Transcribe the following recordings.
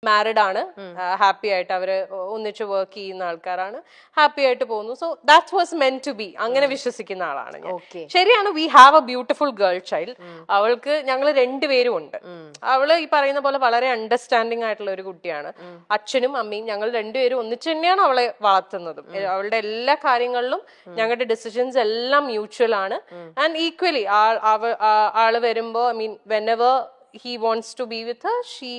Married ആണ്, happy ആയിട്ട് അവര് ഒന്നിച്ച് വർക്ക് ചെയ്യുന്ന ആൾക്കാരാണ്, ഹാപ്പി ആയിട്ട് പോകുന്നു. So that was meant to be, അങ്ങനെ വിശ്വസിക്കുന്ന ആളാണ് ഞാൻ. ശരിയാണ്, we have a beautiful girl child. അവൾക്ക് ഞങ്ങൾ രണ്ടുപേരും ഉണ്ട്. അവള് ഈ പറയുന്ന പോലെ വളരെ അണ്ടർസ്റ്റാൻഡിങ് ആയിട്ടുള്ള ഒരു കുട്ടിയാണ്. അച്ഛനും അമ്മയും ഞങ്ങൾ രണ്ടുപേരും ഒന്നിച്ച് തന്നെയാണ് അവളെ വളർത്തുന്നതും. അവളുടെ എല്ലാ കാര്യങ്ങളിലും ഞങ്ങളുടെ ഡിസിഷൻസ് എല്ലാം മ്യൂച്വൽ ആണ്. ആൻഡ് ഈക്വലി ആള് വരുമ്പോ, I mean whenever he wants to be with her, she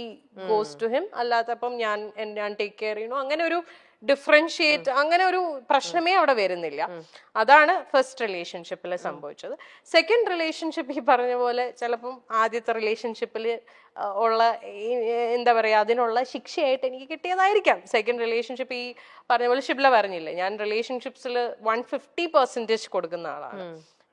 goes to him. അല്ലാത്തപ്പം ഞാൻ ടേക്ക് കെയർ ചെയ്യണു, അങ്ങനെ ഒരു ഡിഫറൻഷിയേറ്റ്, അങ്ങനെ ഒരു പ്രശ്നമേ അവിടെ വരുന്നില്ല. അതാണ് ഫസ്റ്റ് റിലേഷൻഷിപ്പിൽ സംഭവിച്ചത്. സെക്കൻഡ് റിലേഷൻഷിപ്പ് ഈ പറഞ്ഞ പോലെ ചിലപ്പം ആദ്യത്തെ റിലേഷൻഷിപ്പിൽ ഉള്ള എന്താ പറയാ, അതിനുള്ള ശിക്ഷയായിട്ട് എനിക്ക് കിട്ടിയതായിരിക്കാം. സെക്കൻഡ് റിലേഷൻഷിപ്പ് ഈ പറഞ്ഞ പോലെ ഷിബ്ല പറഞ്ഞില്ലേ, ഞാൻ റിലേഷൻഷിപ്സിൽ 150% കൊടുക്കുന്ന ആളാണ്.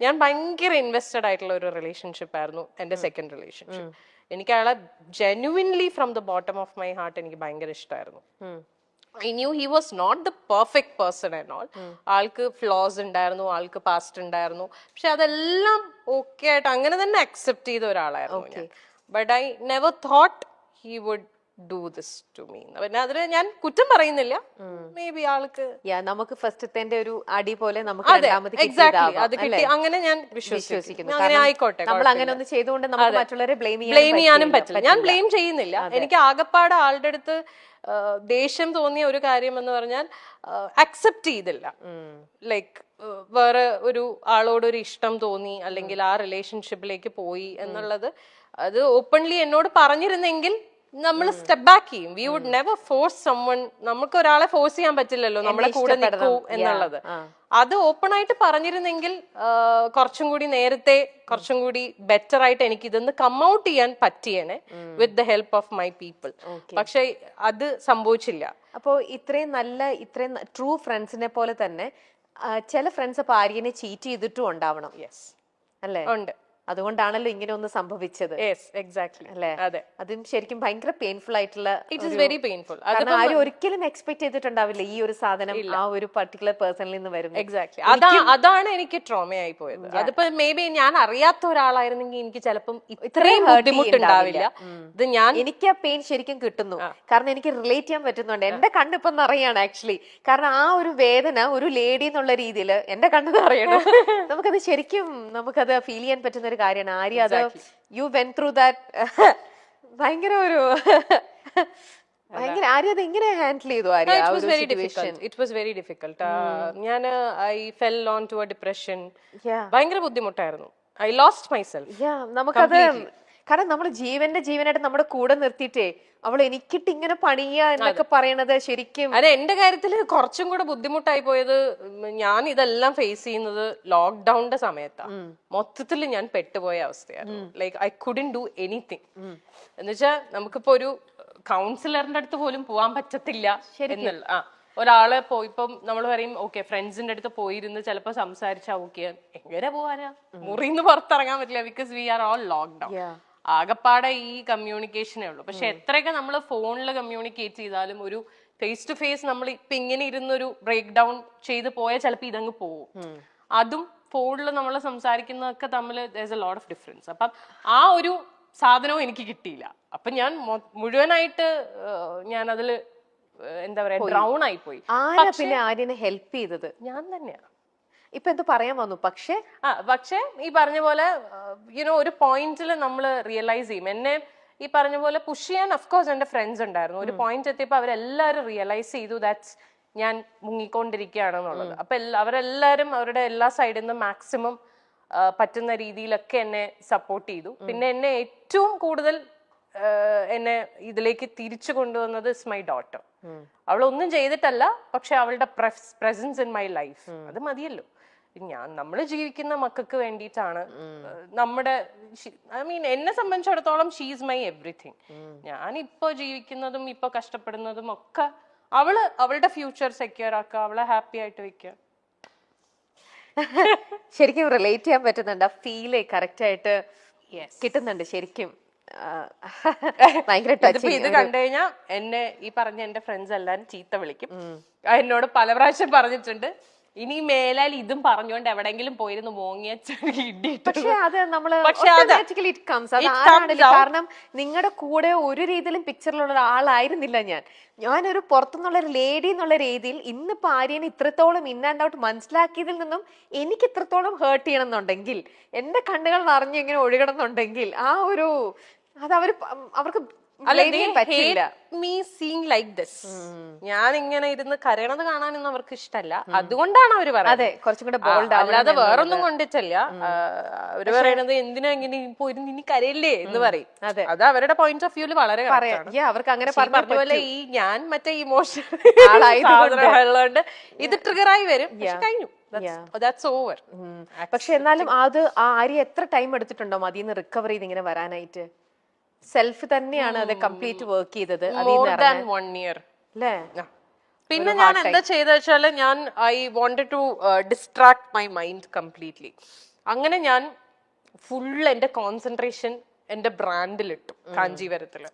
ഞാൻ ഭയങ്കര ഇൻവെസ്റ്റഡ് ആയിട്ടുള്ള ഒരു റിലേഷൻഷിപ്പ് ആയിരുന്നു എന്റെ സെക്കൻഡ് റിലേഷൻഷിപ്പ്. എനിക്ക് അയാളെ genuinely from the bottom of my heart എനിക്ക് ഭയങ്കര ഇഷ്ടമായിരുന്നു. I knew he was not the perfect person and all. ആൾക്ക് ഫ്ലോസ് ഉണ്ടായിരുന്നു, ആൾക്ക് പാസ്റ്റ് ഉണ്ടായിരുന്നു, പക്ഷെ അതെല്ലാം ഓക്കെ ആയിട്ട് അങ്ങനെ തന്നെ അക്സെപ്റ്റ് ചെയ്ത ഒരാളായിരുന്നു ഞാൻ. But I never thought he would do this to me. പിന്നെ അതിന് ഞാൻ കുറ്റം പറയുന്നില്ല, മേ ബി ആൾക്ക് നമുക്ക് ഫസ്റ്റത്തെ ഒരു അടി പോലെ നമുക്ക് അത് കിട്ടി, അങ്ങനെ ഞാൻ വിശ്വസിക്കുന്നു. അങ്ങനെ ആയിക്കോട്ടെ, നമ്മൾ അങ്ങനെ ഒന്ന് ചെയ്തുകൊണ്ട് നമുക്ക് മറ്റുള്ളവരെ ബ്ലെയിം ചെയ്യാനും പറ്റില്ല. ഞാൻ ബ്ലെയിം ചെയ്യുന്നില്ല. എനിക്ക് ആകപ്പാട് ആളുടെ അടുത്ത് ദേഷ്യം തോന്നിയ ഒരു കാര്യം എന്ന് പറഞ്ഞാൽ അക്സെപ്റ്റ് ചെയ്തില്ല. ലൈക്ക് വേറെ ഒരു ആളോടൊരു ഇഷ്ടം തോന്നി, അല്ലെങ്കിൽ ആ റിലേഷൻഷിപ്പിലേക്ക് പോയി എന്നുള്ളത് അത് ഓപ്പൺലി എന്നോട് പറഞ്ഞിരുന്നെങ്കിൽ നമ്മൾ സ്റ്റെപ്പ് ബാക്ക് ചെയ്യും. We would never force someone. നമുക്ക് ഒരാളെ ഫോഴ്സ് ചെയ്യാൻ പറ്റില്ലല്ലോ നമ്മളെ കൂടെ നിൽക്കൂ എന്നുള്ളത്. അത് ഓപ്പൺ ആയിട്ട് പറഞ്ഞിരുന്നെങ്കിൽ കുറച്ചും കൂടി നേരത്തെ, കുറച്ചും കൂടി ബെറ്റർ ആയിട്ട് എനിക്ക് ഇതൊന്ന് കം ഔട്ട് ചെയ്യാൻ പറ്റിയേനെ with the help of my people. പക്ഷെ അത് സംഭവിച്ചില്ല. അപ്പോ ഇത്രയും ട്രൂ ഫ്രണ്ട്സിനെ പോലെ തന്നെ ചില ഫ്രണ്ട്സ് അപ്പൊ ആര്യനെ ചീറ്റ് ചെയ്തിട്ടും ഉണ്ടാവണം. യെസ്, അല്ലേ? ഉണ്ട്. അതുകൊണ്ടാണല്ലോ ഇങ്ങനെ ഒന്ന് സംഭവിച്ചത്. അല്ലേ? അതെ, അതും ശരിക്കും ഭയങ്കര പെയിൻഫുൾ ആയിട്ടുള്ള, ഇറ്റ് ഈസ് വെരി പെയിൻഫുൾ. ആരും ഒരിക്കലും എക്സ്പെക്ട് ചെയ്തിട്ടുണ്ടാവില്ല ഈ ഒരു സാധനം ആ ഒരു പർട്ടിക്കുലർ പേഴ്സണിൽ നിന്ന് വരുന്നത്. എക്സാക്ട്ലി, അതാണ് എനിക്ക് ട്രോമയായി പോയത്. അതിപ്പോ മേ ബി ഞാൻ അറിയാത്ത ഒരാളായിരുന്നെങ്കിൽ എനിക്ക് ചിലപ്പം ഇത്രയും ബുദ്ധിമുട്ടുണ്ടാവില്ല. ഇത് എനിക്ക് ആ പെയിൻ ശരിക്കും കിട്ടുന്നു, കാരണം എനിക്ക് റിലേറ്റ് ചെയ്യാൻ പറ്റുന്നുണ്ട്. എന്റെ കണ്ണിപ്പം നിറയാണ് ആക്ച്വലി. കാരണം ആ ഒരു വേദന ഒരു ലേഡി എന്നുള്ള രീതിയിൽ എന്റെ കണ്ണ് നിറയണം. നമുക്കത് ശരിക്കും നമുക്കത് ഫീൽ ചെയ്യാൻ പറ്റുന്ന കാര്യമാണ്. ആര്യ, അത് യു വെൻ ത്രൂ ദാറ്റ്. ഭയങ്കര ഒരു ആര്യ അത് എങ്ങനെ ഹാൻഡിൽ ചെയ്തു? Arya it was very difficult. ഞാൻ I fell on to a depression. ഭയങ്കര ബുദ്ധിമുട്ടായിരുന്നു. I lost myself. നമുക്കത് കാരണം നമ്മൾ ജീവനായിട്ട് നമ്മുടെ കൂടെ നിർത്തിയിട്ടേ അവൾ എനിക്കിട്ട് ഇങ്ങനെ പണിയ എന്നൊക്കെ പറയണത് ശരിക്കും. അതെ, എന്റെ കാര്യത്തിൽ കുറച്ചും കൂടെ ബുദ്ധിമുട്ടായി പോയത്, ഞാൻ ഇതെല്ലാം ഫേസ് ചെയ്യുന്നത് ലോക്ക്ഡൌണിന്റെ സമയത്താണ്. മൊത്തത്തിൽ ഞാൻ പെട്ടുപോയ അവസ്ഥയായിരുന്നു. Like I couldn't do anything. എന്നുവെച്ചാൽ നമുക്കിപ്പോ ഒരു കൗൺസിലറിന്റെ അടുത്ത് പോലും പോവാൻ പറ്റത്തില്ല എന്നുള്ള ഒരാളെ ഇപ്പം നമ്മൾ പറയും ഓക്കെ ഫ്രണ്ട്സിന്റെ അടുത്ത് പോയിരുന്ന് ചിലപ്പോ സംസാരിച്ചാ ഓക്കെ, എങ്ങനെ പോവാനാ? മുറിന്ന് പുറത്തിറങ്ങാൻ പറ്റില്ല, because we are all lockdown. ആകപ്പാടെ ഈ കമ്മ്യൂണിക്കേഷനേ ഉള്ളൂ. പക്ഷെ എത്രയൊക്കെ നമ്മൾ ഫോണിൽ കമ്മ്യൂണിക്കേറ്റ് ചെയ്താലും ഒരു ഫേസ് ടു ഫേസ് നമ്മൾ ഇപ്പൊ ഇങ്ങനെ ഇരുന്നൊരു ബ്രേക്ക് ഡൗൺ ചെയ്ത് പോയാൽ ചിലപ്പോൾ ഇതങ്ങ് പോവും. അതും ഫോണിൽ നമ്മൾ സംസാരിക്കുന്നതൊക്കെ തമ്മിൽ there's a lot of difference. അപ്പം ആ ഒരു സാധനവും എനിക്ക് കിട്ടിയില്ല. അപ്പൊ ഞാൻ മുഴുവനായിട്ട് ഞാൻ അതില് എന്താ പറയാ ഡ്രൗൺ ആയി പോയി. പിന്നെ ആര്യനെ ഹെൽപ്പ് ചെയ്തത് ഞാൻ തന്നെയാണ്. ഇപ്പൊ എന്ത് പറയാൻ വന്നു? പക്ഷേ ഈ പറഞ്ഞ പോലെ ഒരു പോയിന്റിൽ നമ്മൾ റിയലൈസ് ചെയ്യും. എന്നെ ഈ പറഞ്ഞ പോലെ പുഷ് ചെയ്യാൻ അഫ്കോഴ്സ് എന്റെ ഫ്രണ്ട്സ് ഉണ്ടായിരുന്നു. ഒരു പോയിന്റ് എത്തിയപ്പോ അവരെല്ലാവരും റിയലൈസ് ചെയ്തു ദാറ്റ്സ് ഞാൻ മുങ്ങിക്കൊണ്ടിരിക്കുകയാണെന്നുള്ളത്. അപ്പൊ അവരെല്ലാവരും അവരുടെ എല്ലാ സൈഡിൽ നിന്നും മാക്സിമം പറ്റുന്ന രീതിയിലൊക്കെ എന്നെ സപ്പോർട്ട് ചെയ്തു. പിന്നെ എന്നെ ഏറ്റവും കൂടുതൽ എന്നെ ഇതിലേക്ക് തിരിച്ചു കൊണ്ടുവന്നത് ഇസ് മൈ ഡോട്ടർ. അവളൊന്നും ചെയ്തിട്ടല്ല, പക്ഷെ അവളുടെ പ്രസൻസ് ഇൻ മൈ ലൈഫ് അത് മതിയല്ലോ. നമ്മൾ ജീവിക്കുന്ന മക്കൾക്ക് വേണ്ടിയിട്ടാണ്. നമ്മുടെ ഐ മീൻ എന്നെ സംബന്ധിച്ചിടത്തോളം ഷീ ഈസ് മൈ എവറിഥിങ്. ഞാൻ ഇപ്പൊ ജീവിക്കുന്നതും ഇപ്പൊ കഷ്ടപ്പെടുന്നതും ഒക്കെ അവളുടെ ഫ്യൂച്ചർ സെക്യൂർ ആക്കുക, അവളെ ഹാപ്പി ആയിട്ട് വെക്കുക. ശരിക്കും റിലേറ്റ് ചെയ്യാൻ പറ്റുന്നുണ്ട്. ആ ഫീല് കറക്റ്റ് ആയിട്ട് കിട്ടുന്നുണ്ട് ശരിക്കും. ഭയങ്കര ഇത് കണ്ടു കഴിഞ്ഞാൽ എന്നെ ഈ പറഞ്ഞ എന്റെ ഫ്രണ്ട്സ് എല്ലാരും ചീത്ത വിളിക്കും. എന്നോട് പല പ്രാവശ്യം പറഞ്ഞിട്ടുണ്ട് ഇനി മേലാൽ ഇതും പറഞ്ഞുകൊണ്ട് എവിടെങ്കിലും പോയിരുന്നു മോങ്ങിയ ഇടിയിട്ട് പക്ഷെ അത് നമ്മള് പക്ഷെ അത് automatically it comes. അത് ആരാണെങ്കിലും കാരണം നിങ്ങളുടെ കൂടെ ഒരു രീതിയിലും പിക്ചറിലുള്ള ഒരാളായിരുന്നില്ല ഞാനൊരു പുറത്തുനിന്നുള്ള ഒരു ലേഡി എന്നുള്ള രീതിയിൽ ഇന്നിപ്പോ ആര്യനെ ഇത്രത്തോളം ഇൻ ആൻഡ് ഔട്ട് മനസ്സിലാക്കിയതിൽ നിന്നും എനിക്ക് ഇത്രത്തോളം ഹേർട്ട് ചെയ്യണം എന്നുണ്ടെങ്കിൽ എന്റെ കണ്ണുകൾ നിറഞ്ഞു ഇങ്ങനെ ഒഴുകണം എന്നുണ്ടെങ്കിൽ ആ ഒരു അത് അവർക്ക് പറ്റില്ല. മീ സീങ് ലൈക്ക് ദിസ്, ഞാൻ ഇങ്ങനെ ഇരുന്ന് കരയണത് കാണാനൊന്നും അവർക്ക് ഇഷ്ടമല്ല. അതുകൊണ്ടാണ് അവര് പറയുന്നത് കുറച്ചും കൂടെ ബോൾഡ്. അല്ലാതെ വേറൊന്നും കൊണ്ടിട്ടല്ല. അവര് പറയണത് എന്തിനാ ഇങ്ങനെ പോയിരുന്നു ഇനി കരയില്ലേ എന്ന് പറയും. അത് അവരുടെ പോയിന്റ് ഓഫ് വ്യൂല് വളരെ അവർക്ക് അങ്ങനെ പറഞ്ഞ പോലെ ഈ ഞാൻ മറ്റേ ഇമോഷൻ ആളായതുകൊണ്ട് ഇത് ട്രിഗറായി വരും. പക്ഷെ കഴിഞ്ഞു, ദാറ്റ്സ് ഓവർ. പക്ഷെ എന്നാലും അത് ആര്യ എത്ര ടൈം എടുത്തിട്ടുണ്ടോ അതിന്ന് റിക്കവർ ചെയ്ത് ഇങ്ങനെ വരാനായിട്ട്? സെൽഫ് തന്നെയാണ് അത് കംപ്ലീറ്റ് വർക്ക് ചെയ്തത്. മോർ ദാൻ 1 year അല്ലേ? പിന്നെ ഞാൻ എന്താ ചെയ്ത വെച്ചാല് ഞാൻ I wanted to distract my mind completely. അങ്ങനെ ഞാൻ ഫുൾ എന്റെ കോൺസെൻട്രേഷൻ എന്റെ ബ്രാൻഡിലിട്ടു. കാഞ്ചീവരത്തില്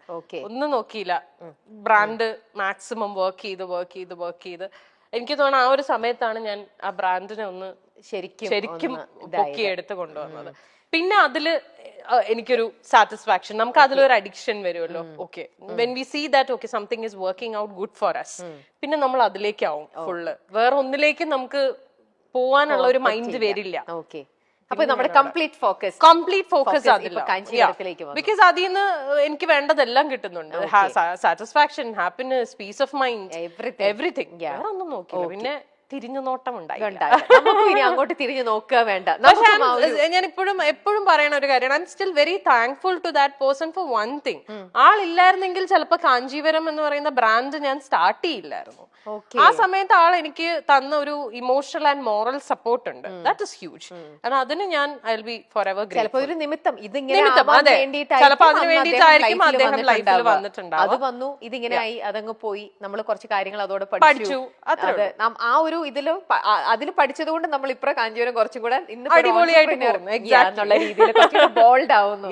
ഒന്നും നോക്കിയില്ല. ബ്രാൻഡ് മാക്സിമം വർക്ക് ചെയ്ത് എനിക്ക് തോന്നുന്നു ആ ഒരു സമയത്താണ് ഞാൻ ആ ബ്രാൻഡിനെ ഒന്ന് ശരിക്കും പൊക്കിയെടുത്ത് കൊണ്ടുവന്നത്. പിന്നെ അതില് എനിക്കൊരു സാറ്റിസ്ഫാക്ഷൻ, നമുക്ക് അതിലൊരു അഡിക്ഷൻ വരുമല്ലോ. Okay, when we see that okay something is working out good for us, പിന്നെ നമ്മൾ അതിലേക്കാവും ഫുള്ള്. വേറെ ഒന്നിലേക്ക് നമുക്ക് പോവാനുള്ള ഒരു മൈൻഡ് വരില്ല. അപ്പൊ നമ്മുടെ കംപ്ലീറ്റ് ഫോക്കസ് അതില്ല. ബിക്കോസ് അതിൽ നിന്ന് എനിക്ക് വേണ്ടതെല്ലാം കിട്ടുന്നുണ്ട്. Satisfaction, happiness, peace of mind, everything. വേറെ ഒന്നും നോക്കില്ല. പിന്നെ തിരിഞ്ഞു നോട്ടം ഉണ്ടായി. അങ്ങോട്ട് തിരിഞ്ഞു നോക്കുക വേണ്ട. ഞാൻ എപ്പോഴും പറയണ ഒരു കാര്യമാണ്, I am still very thankful to that person for one thing. ആളില്ലായിരുന്നെങ്കിൽ ചിലപ്പോ കാഞ്ചീവരം എന്ന് പറയുന്ന ബ്രാൻഡ് ഞാൻ സ്റ്റാർട്ട് ചെയ്യില്ലായിരുന്നു. ആ സമയത്ത് ആൾ എനിക്ക് തന്ന ഒരു ഇമോഷണൽ ആൻഡ് മോറൽ സപ്പോർട്ട് ഉണ്ട്. That is huge. കാരണം അതിന് ഞാൻ I will be for ever grateful. ചിലപ്പോ അതിന് വേണ്ടിയിട്ടായിരിക്കും അദ്ദേഹം ലൈഫിൽ വന്നിട്ടുണ്ടാവും. അത് വന്നു, ഇതിങ്ങനെ ആയി, അതങ്ങ് പോയി, നമ്മൾ കുറച്ച് കാര്യങ്ങൾ അതോടെ പഠിച്ചു. ആ ഒരു അതിൽ പഠിച്ചത് കൊണ്ട് നമ്മൾ ഇപ്പഴ കാഞ്ചീവരം കുറച്ചും കൂടെ അടിപൊളിയായിട്ട് എന്നുള്ള രീതിയിൽ ബോൾഡ് ആവുന്നു.